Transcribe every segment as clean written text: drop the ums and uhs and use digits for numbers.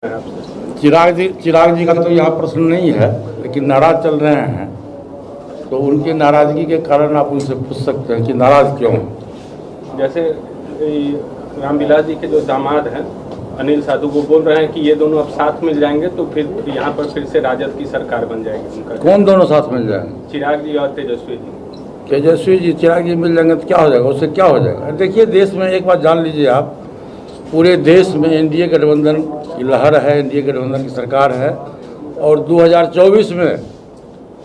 चिराग जी का तो यहाँ प्रश्न नहीं है, लेकिन नाराज चल रहे हैं तो उनकी नाराजगी के कारण आप उनसे पूछ सकते हैं कि नाराज क्यों। जैसे रामविलास जी के जो दामाद हैं अनिल साधु, वो बोल रहे हैं कि ये दोनों अब साथ मिल जाएंगे तो फिर यहाँ पर फिर से राजद की सरकार बन जाएगी उनका। कौन दोनों साथ मिल जाएंगे? चिराग जी और तेजस्वी जी। तेजस्वी जी चिराग जी मिल जाएंगे तो क्या हो जाएगा? उससे क्या हो जाएगा? देखिए, देश में एक बात जान लीजिए आप, पूरे देश में एनडीए गठबंधन की लहर है, एनडीए गठबंधन की सरकार है और 2024 में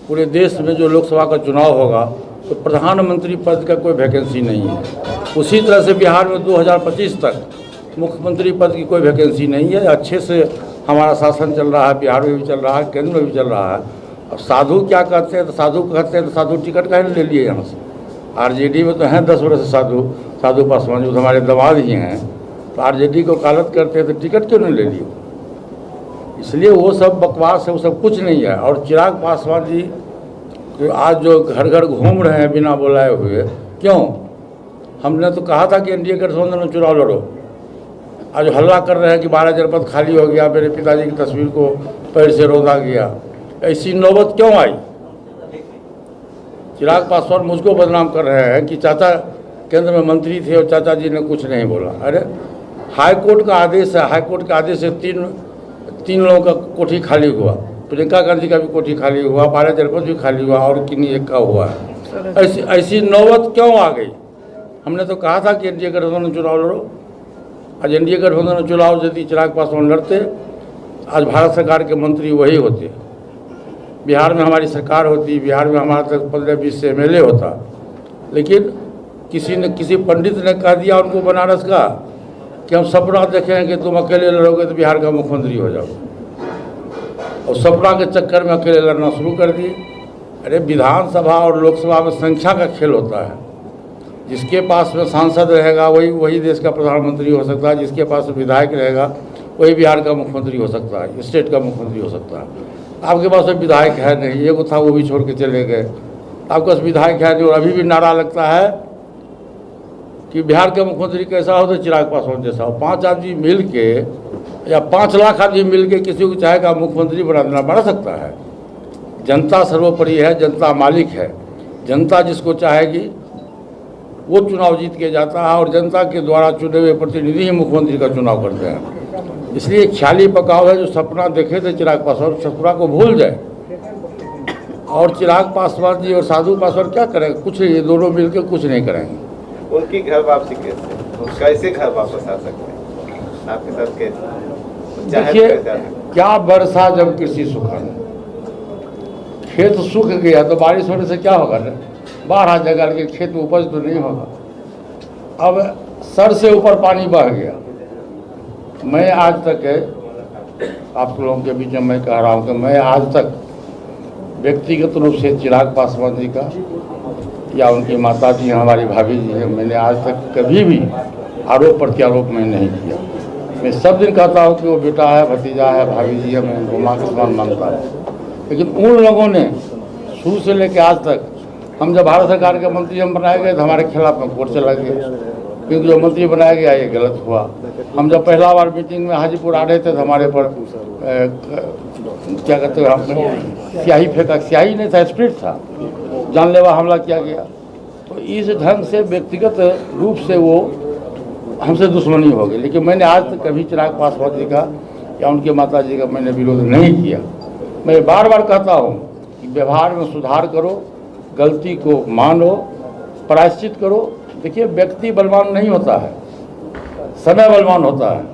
पूरे देश में जो लोकसभा का चुनाव होगा तो प्रधानमंत्री पद का कोई वैकेंसी नहीं है। उसी तरह से बिहार में 2025 तक मुख्यमंत्री पद की कोई वैकेंसी नहीं है। अच्छे से हमारा शासन चल रहा है, बिहार में भी चल रहा है, केंद्र में भी चल रहा है। अब साधु क्या कहते हैं? तो साधु टिकट काहे ले लिए यहाँ से? आरजेडी में तो हैं 10 वर्ष से साधु पासवान, जो हमारे दामाद ही हैं, तो आरजेडी को कालत करते हैं तो टिकट क्यों नहीं ले लिए? इसलिए वो सब बकवास है, वो सब कुछ नहीं है। और चिराग पासवान जी जो आज जो घर घर घूम रहे हैं बिना बुलाए हुए, क्यों? हमने तो कहा था कि एनडीए गठबंधन में चुनाव लड़ो। आज हल्ला कर रहे हैं कि 12 जनपद खाली हो गया, मेरे पिताजी की तस्वीर को पैर से रौंदा गया। ऐसी नौबत क्यों आई? चिराग पासवान मुझको बदनाम कर रहे हैं कि चाचा केंद्र में मंत्री थे और चाचा जी ने कुछ नहीं बोला। अरे हाई कोर्ट का आदेश है, हाई कोर्ट के आदेश से तीन लोगों का कोठी खाली हुआ। प्रियंका गांधी का भी कोठी खाली हुआ, 12 जनपद भी खाली हुआ और किन्हीं एक का हुआ है। ऐसी नौबत क्यों आ गई? हमने तो कहा था कि एनडीए गठबंधन में चुनाव लड़ो। आज एनडीए गठबंधन में चुनाव यदि चिराग पासवान लड़ते, आज भारत सरकार के मंत्री वही होते, बिहार में हमारी सरकार होती, बिहार में हमारा तक 15-20 से एमएलए होता। लेकिन किसी पंडित ने कह दिया उनको बनारस का कि हम सपना देखें कि तुम अकेले लड़ोगे तो बिहार का मुख्यमंत्री हो जाओगे, और सपना के चक्कर में अकेले लड़ना शुरू कर दिए। अरे विधानसभा और लोकसभा में संख्या का खेल होता है। जिसके पास में सांसद रहेगा वही देश का प्रधानमंत्री हो सकता है, जिसके पास विधायक रहेगा वही बिहार का मुख्यमंत्री हो सकता है, स्टेट का मुख्यमंत्री हो सकता है। आपके पास विधायक है नहीं, एगो था वो भी छोड़ के चले गए। आपके पास विधायक है नहीं और अभी भी नारा लगता है कि बिहार के मुख्यमंत्री कैसा हो तो चिराग पासवान जैसा हो। 5 आदमी मिल के या 5 लाख आदमी मिल के किसी को चाहेगा मुख्यमंत्री बना सकता है? जनता सर्वोपरि है, जनता मालिक है। जनता जिसको चाहेगी वो चुनाव जीत के जाता है और जनता के द्वारा चुने हुए प्रतिनिधि ही मुख्यमंत्री का चुनाव करते हैं। इसलिए ख्याली पकाव है, जो सपना देखे थे चिराग पासवान सपना को भूल जाए। और चिराग पासवान जी और साधु पासवान क्या करेंगे? कुछ, ये दोनों मिलकर कुछ नहीं करेंगे। उनकी घर वापसी कैसे घर वापस आ सकते हैं आपके साथ? कैसे? देखिए, क्या वर्षा जब कृषि सुखन, खेत सूख गया तो बारिश होने से क्या होगा? 12 जगह के खेत में उपज तो नहीं होगा। अब सर से ऊपर पानी बह गया। मैं आज तक आप लोगों के बीच में मैं कह रहा हूँ कि मैं आज तक व्यक्तिगत रूप से चिराग पासवान जी का या उनकी माता जी हमारी भाभी जी है, मैंने आज तक कभी भी आरोप प्रत्यारोप मैं नहीं किया। मैं सब दिन कहता हूँ कि वो बेटा है, भतीजा है, भाभी जी है, मैं उनको माँ के समान मानता हूँ। लेकिन उन लोगों ने शुरू से लेकर आज तक, हम जब भारत सरकार के मंत्री हम बनाए गए तो हमारे खिलाफ में कोर्ट चला गया, क्योंकि जो मंत्री बनाया गया ये गलत हुआ। हम जब पहला बार मीटिंग में हाजीपुर आ रहे थे तो हमारे पर क्या कहते हैं, स्याही फेंका, स्याही नहीं था, स्प्रिट था, जानलेवा हमला किया गया। तो इस ढंग से व्यक्तिगत रूप से वो हमसे दुश्मनी हो गई। लेकिन मैंने आज तक कभी चिराग पासवान जी का या उनके माता जी का मैंने विरोध नहीं किया। मैं बार बार कहता हूँ कि व्यवहार में सुधार करो, गलती को मानो, प्रायश्चित करो। देखिए, व्यक्ति बलवान नहीं होता है, समय बलवान होता है।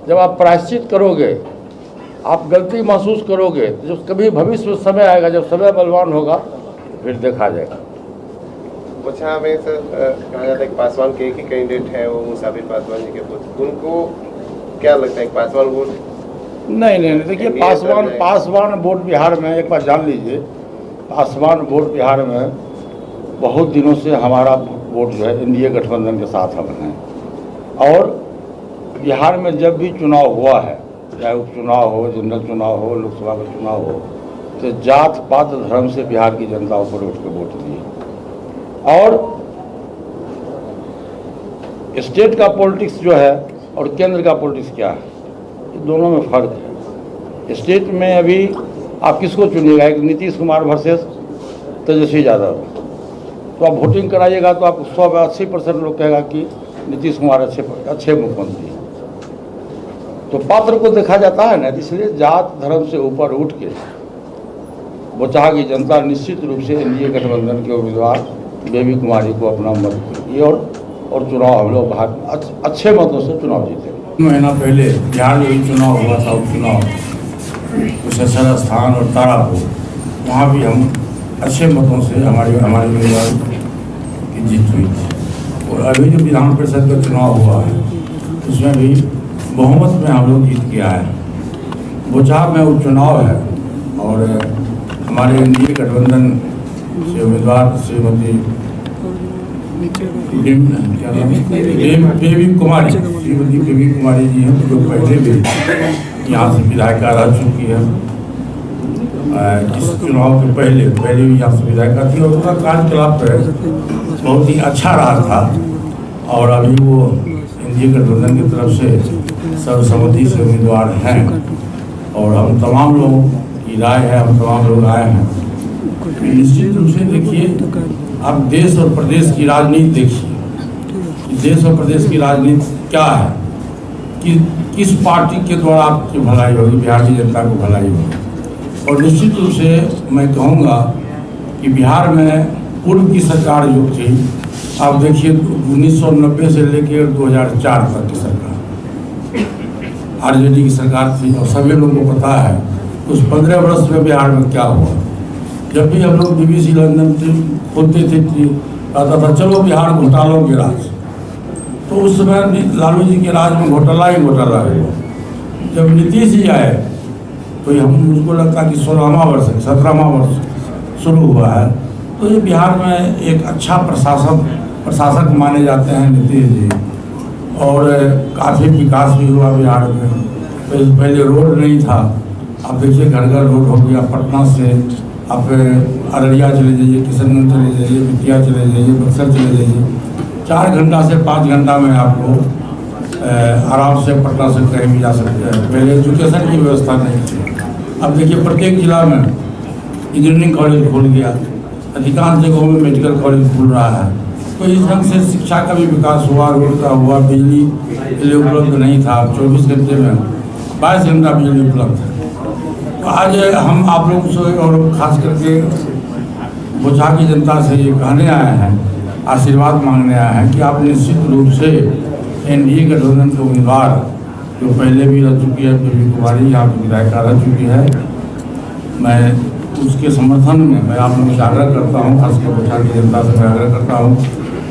जब आप प्रायश्चित करोगे, आप गलती महसूस करोगे, तो जब कभी भविष्य में समय आएगा, जब समय बलवान होगा फिर देखा जाएगा। कुछ हमें कहा जाता है कि पासवान के एक ही कैंडिडेट है, वो मुसाफिर पासवान जी के पुत्र। उनको क्या लगता है कि पासवान वोट? नहीं, देखिए, पासवान वोट बिहार में, एक बार जान लीजिए, पासवान वोट बिहार में बहुत दिनों से हमारा वोट जो है एनडीए गठबंधन के साथ हम हैं। और बिहार में जब भी चुनाव हुआ है, चाहे उपचुनाव हो, जनरल चुनाव हो, लोकसभा का चुनाव हो, तो जात पात धर्म से बिहार की जनता ऊपर उठ के वोट दी। और स्टेट का पॉलिटिक्स जो है और केंद्र का पॉलिटिक्स क्या है, दोनों में फर्क है। स्टेट में अभी आप किसको चुनिएगा, एक नीतीश कुमार वर्सेस तेजस्वी यादव, तो आप वोटिंग कराइएगा तो आप 180% लोग कहेगा कि नीतीश कुमार अच्छे मुख्यमंत्री हैं। तो पात्र को देखा जाता है ना, इसलिए जात धर्म से ऊपर उठ के बोचहा की जनता निश्चित रूप से एनडीए गठबंधन के उम्मीदवार बेबी कुमारी को अपना मत दी और चुनाव हम लोग अच्छे मतों से चुनाव जीते। महीना पहले बिहार में भी चुनाव हुआ था, उपचुनाव कुशेश्वर स्थान और तारापुर, वहाँ भी हम अच्छे मतों से हमारे उम्मीदवार की जीत हुई थी। और अभी जो विधान परिषद का चुनाव हुआ है उसमें भी बहुमत में हम लोग जीत के आए हैं। बोचहा में उपचुनाव है और हमारे एनडीए गठबंधन से उम्मीदवार श्रीमती बेबी कुमारी जी हैं, जो पहले भी यहाँ से विधायिका रह चुकी है। इस चुनाव के पहले भी यहाँ से विधायिका थी और उनका कार्यकलाप बहुत ही अच्छा रहा था। और अभी वो एनडीए गठबंधन की तरफ से सर्वसम्मति से उम्मीदवार हैं और हम तमाम लोगों की राय है, हम तमाम लोग आए हैं। निश्चित रूप से देखिए, आप देश और प्रदेश की राजनीति देखिए, देश और प्रदेश की राजनीति क्या है, कि किस पार्टी के द्वारा आपकी भलाई होगी, बिहार की जनता को भलाई होगी। और निश्चित रूप से मैं कहूँगा कि बिहार में पूर्व की सरकार जो थी, आप देखिए 1990 से लेकर 2004 तक की सरकार आरजेडी की सरकार थी और सभी लोगों को पता है उस 15 वर्ष में बिहार में क्या हुआ। जब भी हम लोग BBC लंदन खोलते थे कहता था चलो बिहार घोटालों के राज, तो उस समय लालू जी के राज में घोटाला ही घोटाला हुआ। जब नीतीश जी आए तो हम मुझको लगता कि 16वां वर्ष 17वां वर्ष शुरू हुआ है। तो ये बिहार में एक अच्छा प्रशासक माने जाते हैं नीतीश जी, और काफ़ी विकास भी हुआ बिहार में। पहले रोड नहीं था, अब देखिए घर घर रोड हो गया। पटना से आप अररिया चले जाइए, किशनगंज चले जाइए, बेतिया चले जाइए, बक्सर चले जाइए, 4 घंटा से 5 घंटा में आपको आराम से पटना से कहीं भी जा सकते हैं। पहले एजुकेशन की व्यवस्था नहीं थी, अब देखिए प्रत्येक जिला में इंजीनियरिंग कॉलेज खुल गया, अधिकांश जगहों में मेडिकल कॉलेज खुल रहा है। तो इस ढंग से शिक्षा का भी विकास हुआ, रोड का हुआ, बिजली के लिए उपलब्ध नहीं था, 24 घंटे में 22 घंटा बिजली उपलब्ध है। तो आज हम आप लोगों से और ख़ास करके बोचहा की जनता से ये कहने आए हैं, आशीर्वाद मांगने आए हैं कि आप निश्चित रूप से एनडीए गठबंधन के उम्मीदवार जो पहले भी रह चुकी है, बेबी कुमारी यहाँ पर विधायिका रह चुकी है, मैं उसके समर्थन में मैं आप लोगों से आग्रह करता हूँ, खासकर बोचहा की जनता से मैं आग्रह करता हूँ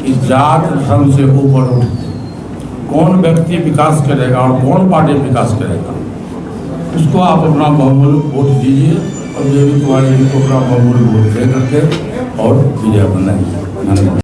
कि जात धर्म से ऊपर उठ कौन व्यक्ति विकास करेगा और कौन पार्टी विकास करेगा, उसको आप अपना बहुमूल्य वोट दीजिए और बेबी कुमारी जी को अपना बहुमूल्य वोट दे करके और विजय बनाइए। धन्यवाद।